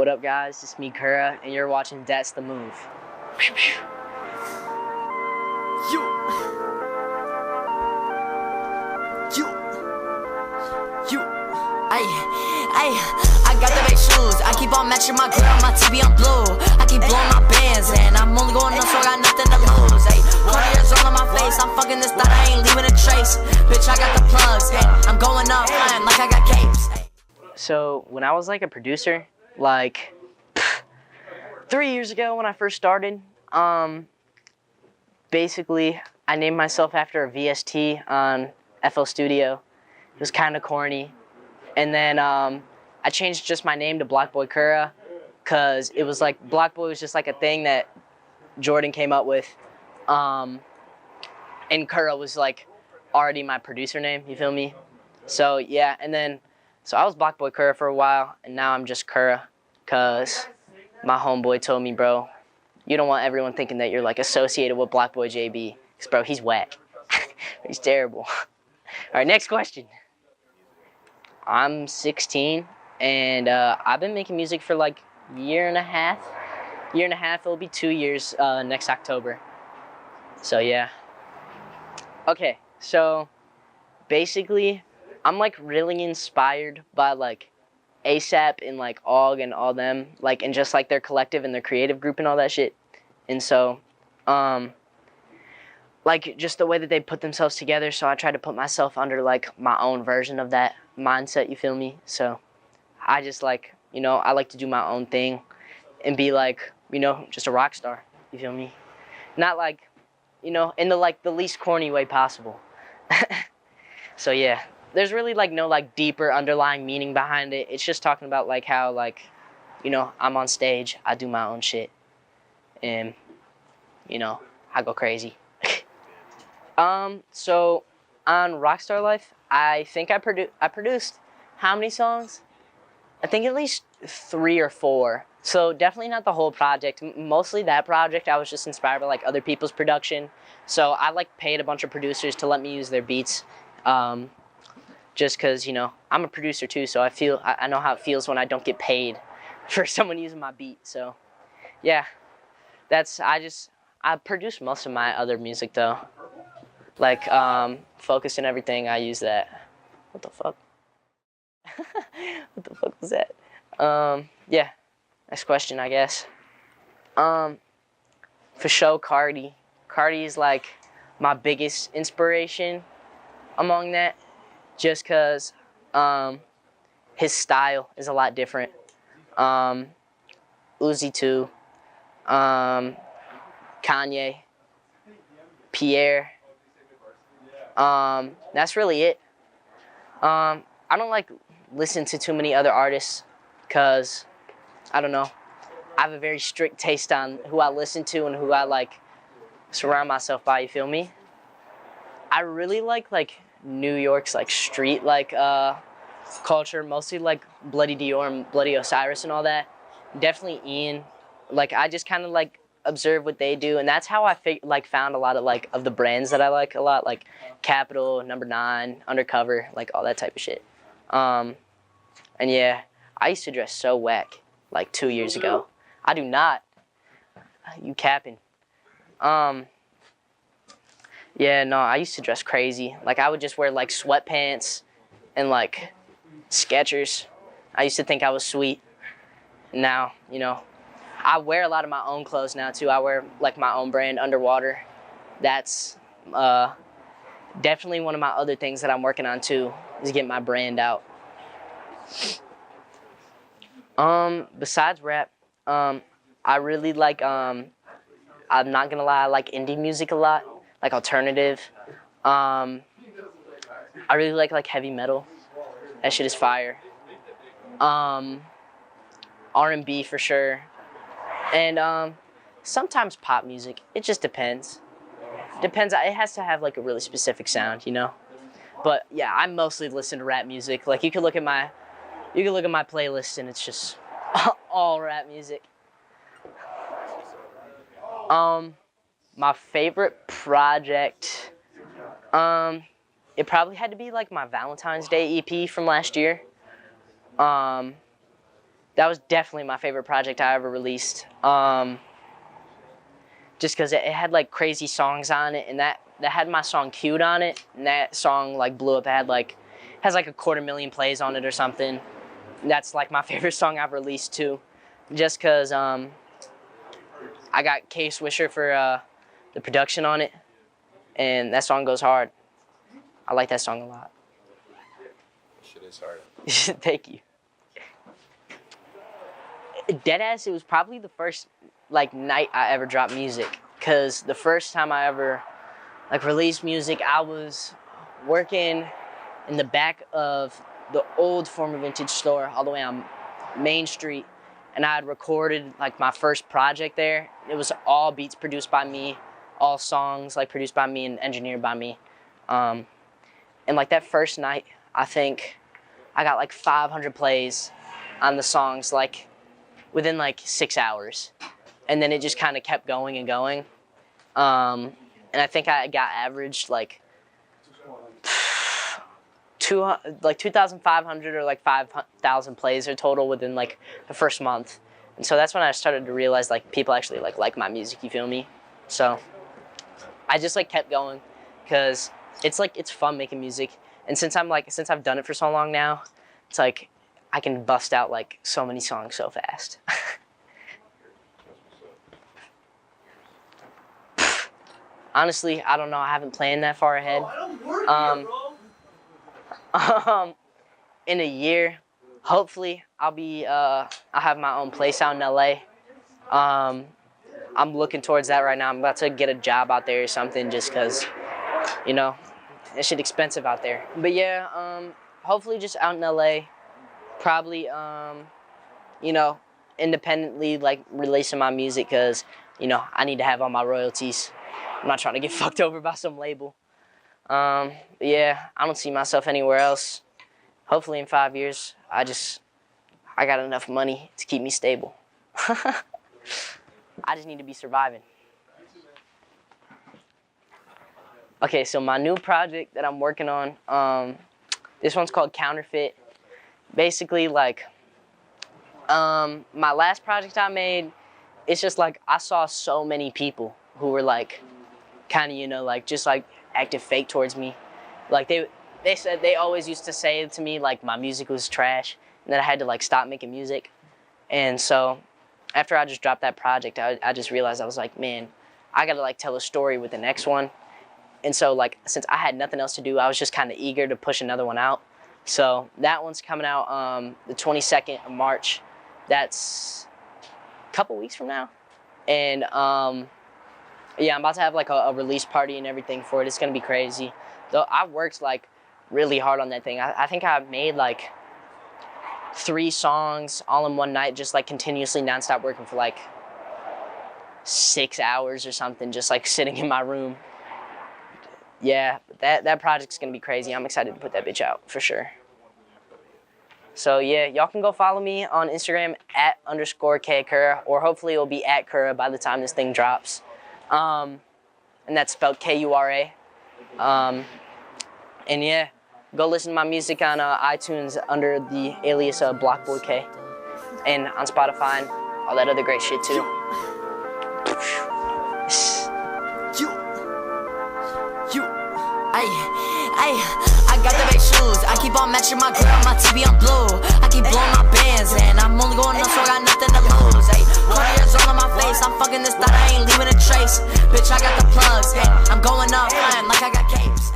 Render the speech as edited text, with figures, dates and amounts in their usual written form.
What up, guys? It's me, Kura, and you're watching That's the Move. I got the big shoes. I keep on matching my girl, my TV on blue. I keep blowing my bands, and I'm only going up, so I got nothing to lose. 20 years old on my face, I'm fucking this thought, I ain't leaving a trace. Bitch, I got the plugs, and I'm going up, flying like I got capes. So when I was like a producer, like 3 years ago when I first started, basically I named myself after a VST on FL Studio. It was kind of corny. And then I changed just my name to Black Boy Kura because it was like Black Boy was just like a thing that Jordan came up with. And Kura was like already my producer name, you feel me? So yeah, and then so I was Black Boy Kura for a while, and now I'm just Kura because my homeboy told me, bro, you don't want everyone thinking that you're like associated with Black Boy JB. Because bro, he's whack. He's terrible. All right, next question. I'm 16, and I've been making music for like a year and a half. It'll be 2 years next October. So yeah. Okay, so basically, I'm like really inspired by like ASAP and like AUG and all them, like, and just like their collective and their creative group and all that shit. And so, like just the way that they put themselves together. So I try to put myself under like my own version of that mindset, you feel me? So I just like, you know, I like to do my own thing and be like, you know, just a rock star, you feel me? Not like, you know, in the like the least corny way possible. So yeah, there's really like no like deeper underlying meaning behind it. It's just talking about like how like, you know, I'm on stage, I do my own shit, and you know, I go crazy. So on Rockstar Life, I think I produced how many songs? I think at least 3 or 4. So definitely not the whole project. Mostly that project, I was just inspired by like other people's production. So I like paid a bunch of producers to let me use their beats. Just cause, you know, I'm a producer too, so I know how it feels when I don't get paid for someone using my beat. So yeah, I produce most of my other music though. Like Focus and everything, I use that. What the fuck? What the fuck was that? Yeah, next question, I guess. For sure, Cardi. Cardi is like my biggest inspiration among that, just cause his style is a lot different. Uzi too. Kanye. Pierre. That's really it. I don't like listen to too many other artists because I don't know. I have a very strict taste on who I listen to and who I like surround myself by, you feel me? I really like New York's like street like culture, mostly like Bloody Dior and Bloody Osiris and all that. Definitely Ian. Like I just kind of like observe what they do, and that's how I found a lot of like of the brands that I like a lot, like Capital, Number 9, Undercover, like all that type of shit. And yeah, I used to dress so whack like 2 years ago. I do not. You capping. Yeah, no, I used to dress crazy. Like I would just wear like sweatpants and like Skechers. I used to think I was sweet. Now, you know, I wear a lot of my own clothes now too. I wear like my own brand, Underwater. That's definitely one of my other things that I'm working on too, is get my brand out. Besides rap, I really like, I'm not gonna lie, I like indie music a lot, like alternative. I really like heavy metal. That shit is fire. R&B for sure. And sometimes pop music. It just depends. Depends. It has to have like a really specific sound, you know. But yeah, I mostly listen to rap music. Like you can look at my playlist and it's just all rap music. My favorite project, it probably had to be like my Valentine's Day EP from last year. That that was definitely my favorite project I ever released. Just because it had like crazy songs on it, and that had my song queued on it, and that song like blew up. It had like has like 250,000 plays on it or something. And that's like my favorite song I've released too, just because I got K Swisher for the production on it, and that song goes hard. I like that song a lot. Shit is hard. Thank you. Deadass, it was probably the first like night I ever dropped music, cause the first time I ever like released music, I was working in the back of the old former vintage store all the way on Main Street, and I had recorded like my first project there. It was all beats produced by me, all songs like produced by me and engineered by me. And like that first night, I think I got like 500 plays on the songs like within like 6 hours. And then it just kind of kept going and going. And I think I got averaged like 2,500 or like 5,000 plays or total within like the first month. And so that's when I started to realize like people actually like my music, you feel me? So I just like kept going because it's fun making music. And since I've done it for so long now, it's like I can bust out like so many songs so fast. Honestly, I don't know. I haven't planned that far ahead. In a year, hopefully, I'll have my own place out in LA. I'm looking towards that right now. I'm about to get a job out there or something, just because, you know, that shit expensive out there. But yeah, hopefully just out in LA. Probably, you know, independently like releasing my music, because, you know, I need to have all my royalties. I'm not trying to get fucked over by some label. But yeah, I don't see myself anywhere else. Hopefully in 5 years, I got enough money to keep me stable. I just need to be surviving. Okay, so my new project that I'm working on, this one's called Counterfeit. Basically, like, my last project I made, it's just like I saw so many people who were like, kind of, you know, like just like acted fake towards me. Like they said, they always used to say to me like my music was trash, and that I had to like stop making music. And so after I just dropped that project, I just realized, I was like, man, I gotta like tell a story with the next one. And so like, since I had nothing else to do, I was just kind of eager to push another one out. So that one's coming out the 22nd of March. That's a couple weeks from now. And yeah, I'm about to have like a release party and everything for it. It's gonna be crazy. Though I worked like really hard on that thing. I think I made like 3 songs all in one night, just like continuously nonstop working for like 6 hours or something, just like sitting in my room. Yeah, that project's gonna be crazy. I'm excited to put that bitch out for sure. So yeah, y'all can go follow me on Instagram @_Kura, or hopefully it'll be @Kura by the time this thing drops. And that's spelled Kura. And yeah, go listen to my music on iTunes under the alias Blockboy K, and on Spotify and all that other great shit too. I got the big shoes. I keep on matching my girl, my TV on blue. I keep blowing my bands, and I'm only going up, so I got nothing to lose. Ay, 20 years all on my face, I'm fucking this thought, I ain't leaving a trace. Bitch, I got the plugs, and I'm going up, flying like I got capes.